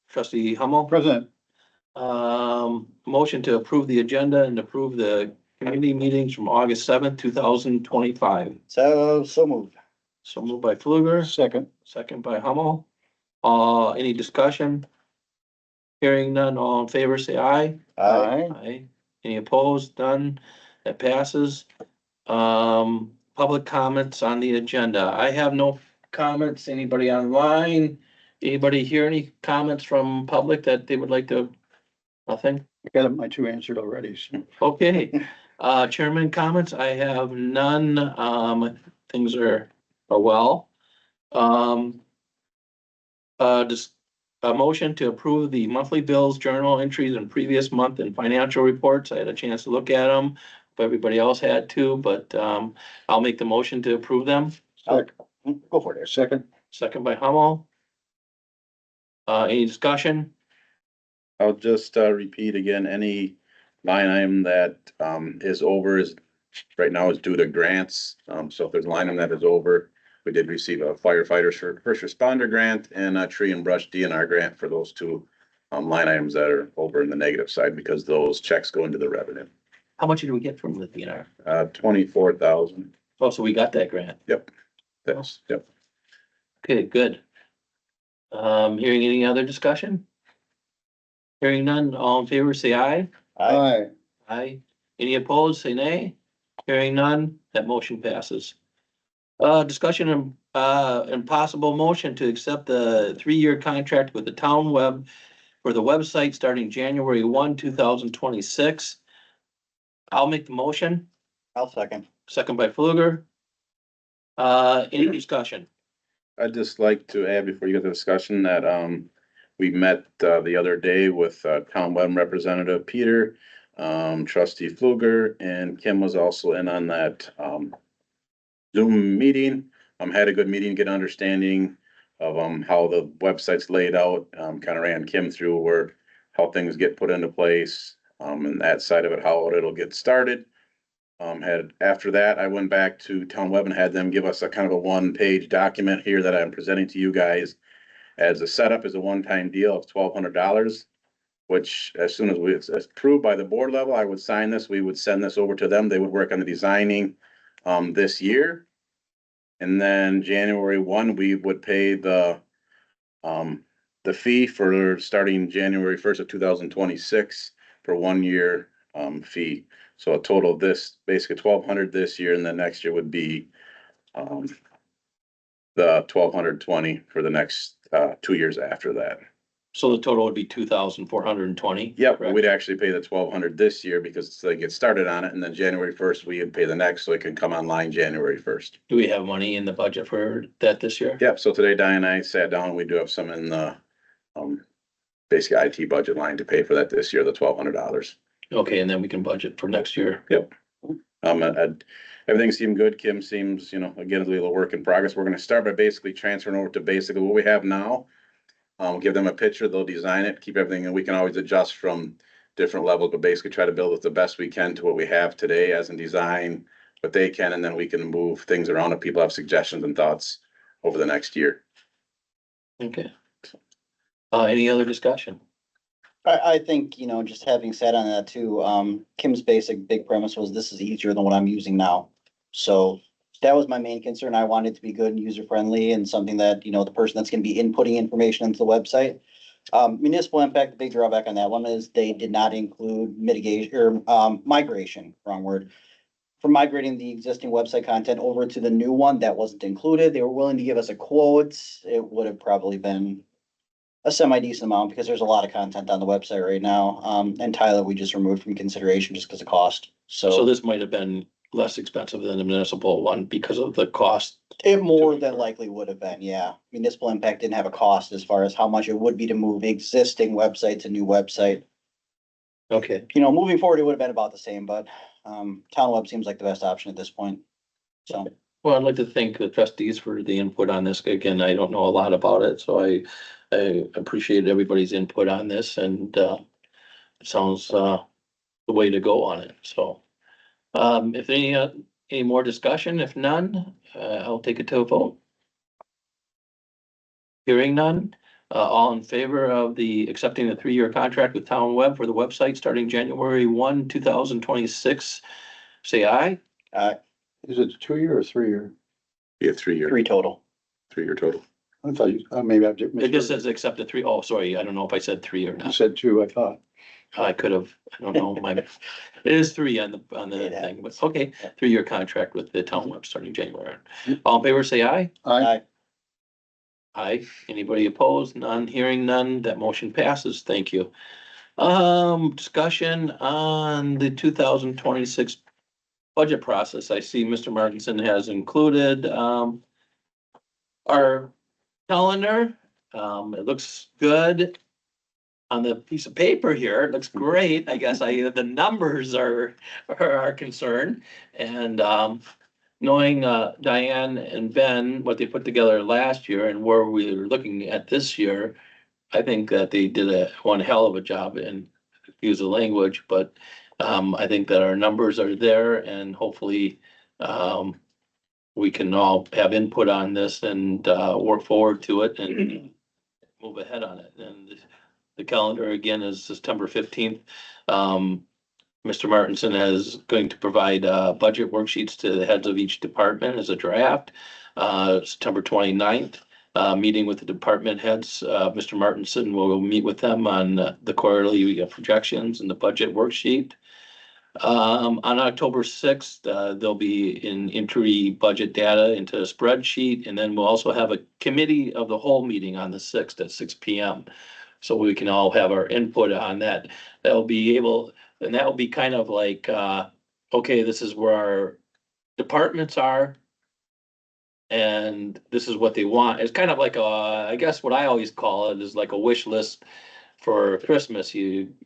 Trustee Hummel. Present. Motion to approve the agenda and approve the community meetings from August 7th, 2025. So moved. So moved by Fluger, Second. second by Hummel. Any discussion? Hearing none, all in favor, say aye. Aye. Aye. Any opposed? None. That passes. Public comments on the agenda. I have no comments. Anybody online? Anybody hear any comments from public that they would like to? Nothing? I got my two answered already. So. Okay. Chairman comments. I have none. Things are well. Just a motion to approve the monthly bills, journal entries and previous month and financial reports. I had a chance to look at them. But everybody else had to, but I'll make the motion to approve them. Go for it. Second. Second by Hummel. Any discussion? I'll just repeat again, any line item that is over is right now is due to grants. So if there's a line item that is over, we did receive a firefighters for first responder grant and a tree and brush DNR grant for those two line items that are over in the negative side because those checks go into the revenue. How much did we get from the DNR? 24,000. Oh, so we got that grant. Yep. That's, yep. Okay, good. Hearing any other discussion? Hearing none, all in favor, say aye. Aye. Aye. Any opposed, say nay. Hearing none, that motion passes. Discussion and possible motion to accept the 3-year contract with the town web for the website starting January 1, 2026. I'll make the motion. I'll second. Second by Fluger. Any discussion? I'd just like to add before you get the discussion that we met the other day with town web representative Peter, trustee Fluger, and Kim was also in on that Zoom meeting. Had a good meeting, get understanding of how the website's laid out. Kind of ran Kim through how things get put into place, and that side of it, how it'll get started. After that, I went back to Town Web and had them give us a kind of a 1-page document here that I'm presenting to you guys as a setup is a one-time deal of $1,200, which as soon as it's approved by the board level, I would sign this. We would send this over to them. They would work on the designing this year. And then January 1, we would pay the fee for starting January 1st of 2026 for 1 year fee. So a total of this, basically $1,200 this year, and then next year would be the $1,220 for the next 2 years after that. So the total would be 2,420. Yep, we'd actually pay the $1,200 this year because they get started on it, and then January 1st, we would pay the next, so it can come online January 1st. Do we have money in the budget for that this year? Yep, so today Diane and I sat down, we do have some in the basic IT budget line to pay for that this year, the $1,200. Okay, and then we can budget for next year. Yep. Everything seemed good. Kim seems, again, a little work in progress. We're gonna start by basically transferring over to basically what we have now. Give them a picture, they'll design it, keep everything, and we can always adjust from different levels, but basically try to build it the best we can to what we have today as in design, what they can, and then we can move things around if people have suggestions and thoughts over the next year. Okay. Any other discussion? I think, just having said on that too, Kim's big premise was this is easier than what I'm using now. So that was my main concern. I wanted it to be good and user friendly and something that, the person that's gonna be inputting information into the website. Municipal impact, the big drawback on that one is they did not include mitigation or migration, wrong word. For migrating the existing website content over to the new one, that wasn't included. They were willing to give us a quote. It would have probably been a semi-decent amount because there's a lot of content on the website right now. And Tyler, we just removed from consideration just because of cost. So this might have been less expensive than the municipal one because of the cost. It more than likely would have been, yeah. Municipal impact didn't have a cost as far as how much it would be to move existing website to new website. Okay. Moving forward, it would have been about the same, but Town Web seems like the best option at this point. So, Well, I'd like to thank the trustees for the input on this. Again, I don't know a lot about it, so I appreciate everybody's input on this and it sounds the way to go on it. So if any more discussion, if none, I'll take it to a vote. Hearing none, All in favor of the accepting the 3-year contract with Town Web for the website starting January 1, 2026, say aye. Is it a 2-year or 3-year? Be a 3-year, Three total. 3-year total. I thought you, maybe I just It just missed. says accept the 3. Oh, sorry, I don't know if I said 3 or You not. said 2, I thought. I could have, I don't know, it is 3 on the It thing, but happens. okay, Yeah. 3-year contract with the Town Web starting January. All in favor, say aye. I, Aye. Anybody opposed? None, hearing none, that motion passes. Thank you. Discussion on the 2026 budget process. I see Mr. Martinson has included, our calendar. It looks good on the piece of paper here. It looks great. I guess the numbers are concerned. And, knowing Diane and Ben, what they put together last year and where we were looking at this year, I think that they did one hell of a job and use the language, but I think that our numbers are there and hopefully we can all have input on this and work forward to it and move ahead on it. And the calendar again is September 15th. Mr. Martinson is going to provide budget worksheets to the heads of each department as a draft. September 29th, meeting with the department heads. Mr. Martinson will meet with them on the quarterly projections and the budget worksheet. On October 6th, there'll be an entry budget data into a spreadsheet, and then we'll also have a committee of the whole meeting on the 6th at 6 PM. So we can all have our input on that. That'll be able, and that will be kind of like, okay, this is where our departments are. And this is what they want. It's kind of like I guess what I always call it is like a wish list for Christmas.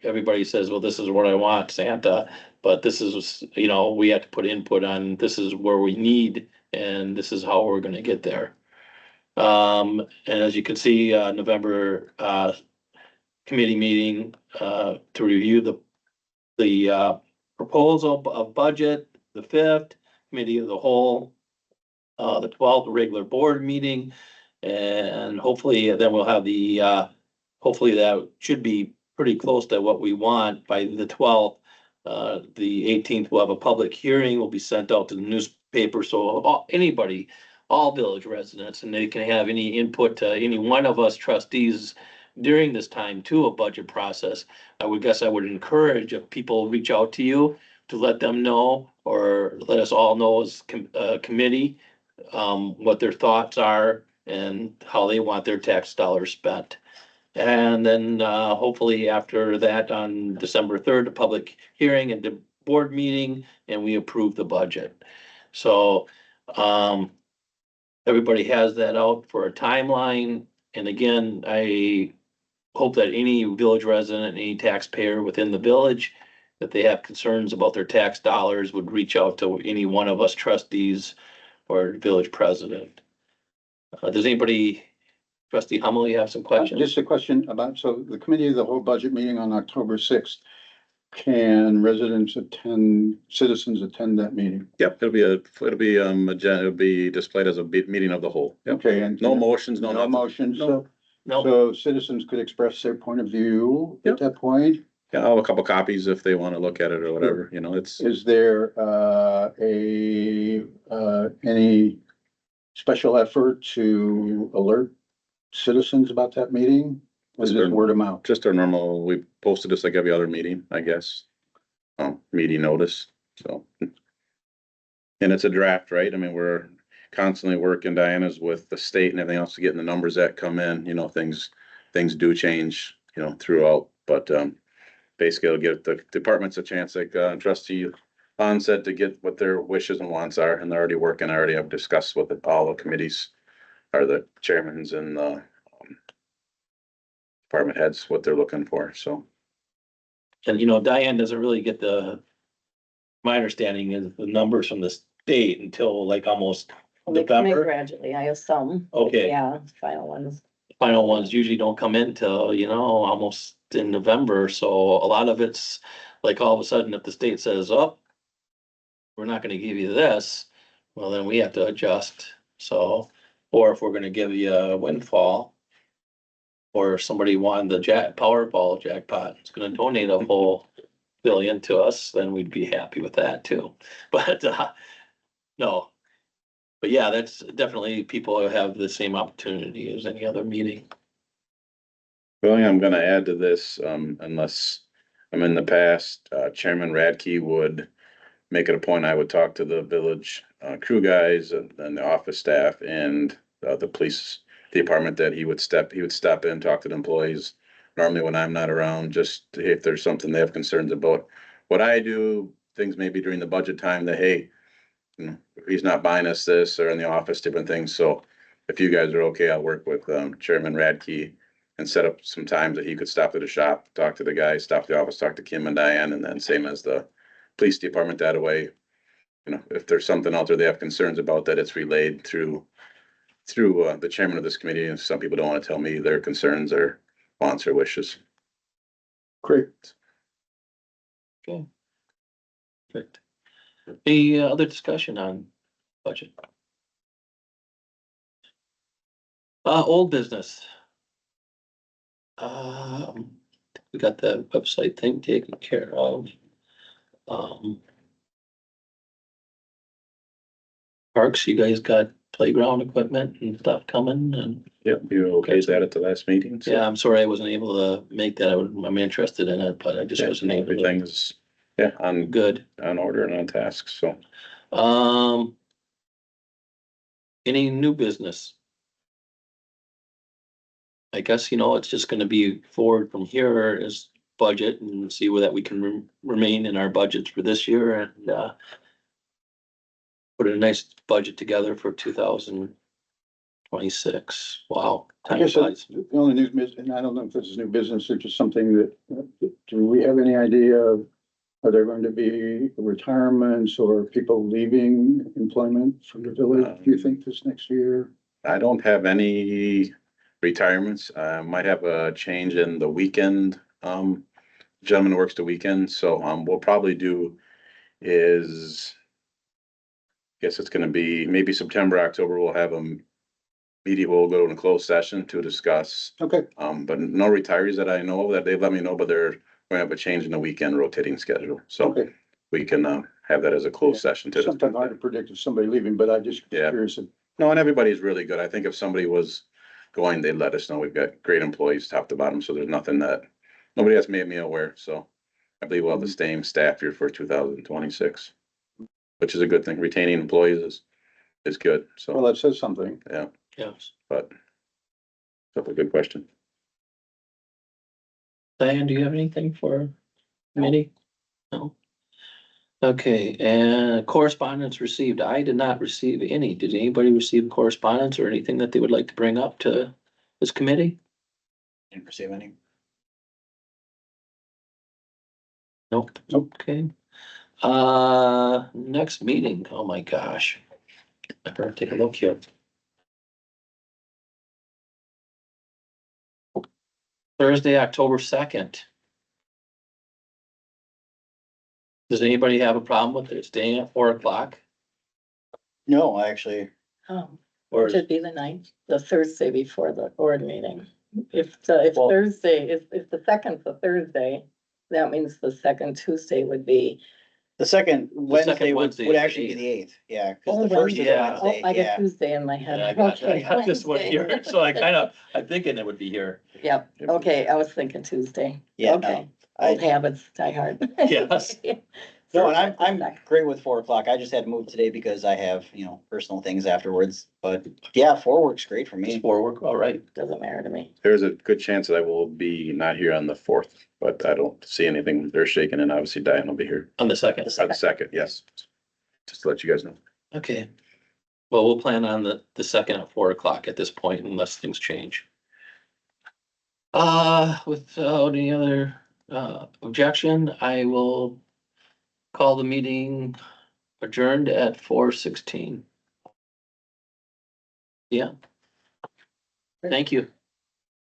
Everybody says, well, this is what I want, Santa. But this is, we have to put input on, this is where we need, and this is how we're gonna get there. And as you can see, November, committee meeting, to review the proposal of budget, the 5th, committee of the whole, the 12th regular board meeting. And hopefully then we'll have hopefully that should be pretty close to what we want by the 12th. The 18th, we'll have a public hearing, will be sent out to the newspaper, so anybody, all village residents, and they can have any input to any one of us trustees during this time to a budget process. I would encourage if people reach out to you to let them know, or let us all know as a committee, what their thoughts are and how they want their tax dollars spent. And then hopefully after that, on December 3rd, a public hearing and the board meeting, and we approve the budget. So everybody has that out for a timeline. And again, I hope that any village resident, any taxpayer within the village, that they have concerns about their tax dollars, would reach out to any one of us trustees or village president. Does anybody, trustee Hummel, you have some questions? just a question about, so the committee of the whole budget meeting on October 6th. Can citizens attend that meeting? Yep, it'll be displayed as a meeting of the whole. Yep. Okay, and. No motions, no No nothing. motions, so, No, so citizens could express their point of view at that point. Yeah, I'll have a couple copies if they want to look at it or whatever, it's. Is there, any special effort to alert citizens about that meeting? Or is Is there- it word of mouth? Just our normal, we posted this like every other meeting, I guess. Meeting notice, so. And it's a draft, right? I mean, we're constantly working, Diana's with the state and everything else to get the numbers that come in, things do change, throughout, but, basically it'll give the departments a chance, like, trustee Bond said, to get what their wishes and wants are, and they're already working. I already have discussed with all the committees, or the chairmans and the department heads, what they're looking for, so. and Diane doesn't really get my understanding is the numbers from the state until like almost They come in November. gradually, I have some. Okay. Yeah, final ones. Final ones usually don't come in till, almost in November, so a lot of it's like all of a sudden if the state says, oh, we're not gonna give you this, well, then we have to adjust, so, or if we're gonna give you a windfall, or somebody won the Powerball jackpot, is gonna donate a whole billion to us, then we'd be happy with that too. But, no. But yeah, that's definitely, people have the same opportunity as any other meeting. The only thing I'm gonna add to this, unless I'm in the past, Chairman Radke would make it a point, I would talk to the village, crew guys and the office staff and, the police department that he would stop in, talk to the employees. Normally when I'm not around, just if there's something they have concerns about what I do, things maybe during the budget time that, hey, you know, he's not buying us this or in the office, different things. So if you guys are okay, I'll work with, Chairman Radke and set up some times that he could stop at the shop, talk to the guys, stop at the office, talk to Kim and Diane, and then same as the police department that way. You know, if there's something out there they have concerns about, that it's relayed through the chairman of this committee. And some people don't want to tell me their concerns or wants or wishes. Great. Okay. Perfect. Any other discussion on budget? Old business. We got the website thing taken care of. Parks, you guys got playground equipment and stuff coming, and Yep, you okay with that at the last meeting? So, yeah, I'm sorry I wasn't able to make that. I'm interested in it, but I just yeah, wasn't able to. everything's, yeah, Good. on order and on task, so. Any new business? I guess, it's just gonna be forward from here as budget and see where that we can remain in our budgets for this year and, put a nice budget together for 2026. Wow. I Time guess flies. the only new business, and I don't know if this is new business or just something that, do we have any idea of, are there going to be retirements or people leaving employment from the village, do you think, this next year? I don't have any retirements. Might have a change in the weekend. Gentleman who works the weekend, so, we'll probably do is, guess it's gonna be maybe September, October, we'll have a meeting, we'll go in a closed session to discuss. Okay, But no retirees that I know of that they've let me know, but they're going to have a change in the weekend rotating schedule. So okay. we can, have that as a closed session to discuss. Sometimes hard to predict if somebody leaving, but I just Yeah. curious. No, and everybody's really good. I think if somebody was going, they'd let us know. We've got great employees top to bottom, so there's nothing that, nobody has made me aware, so I believe we'll have the same staff here for 2026, which is a good thing. Retaining employees is good, Well, so, that says something. Yes. but that's a good question. Diane, do you have anything for committee? No? Okay, and correspondence received. I did not receive any. Did anybody receive correspondence or anything that they would like to bring up to this committee? Didn't receive any. Nope. Nope. Okay. Next meeting. Oh my gosh. I better take a look here. Thursday, October 2nd. Does anybody have a problem with it staying at 4:00? No, I actually, Or Should be the ninth, the Thursday before the board meeting. If Well- Thursday, if the second's a Thursday, that means the second Tuesday would be. the second Wednesday Wednesday would is the actually be the 8th, yeah, Oh, cause the first is a yeah. Wednesday, Oh, I got yeah. Tuesday in my head. Yeah, I got this one Okay, here, so I'm thinking it would be here. Yep, okay, I was thinking Tuesday. Yeah, Okay, no, old habits die hard. Yes. No, and I'm great with 4:00. I just had to move today because I have, personal things afterwards. But yeah, 4 works great for It's me. 4 all right. Doesn't matter to me. There's a good chance that I will be not here on the 4th, but I don't see anything. They're shaking, and obviously Diane will be here On the 2nd. on the 2nd, yes. Just to let you guys know. Okay. Well, we'll plan on the 2nd at 4:00 at this point unless things change. Without any other, objection, I will call the meeting adjourned at 4:16. Yeah. Thank you.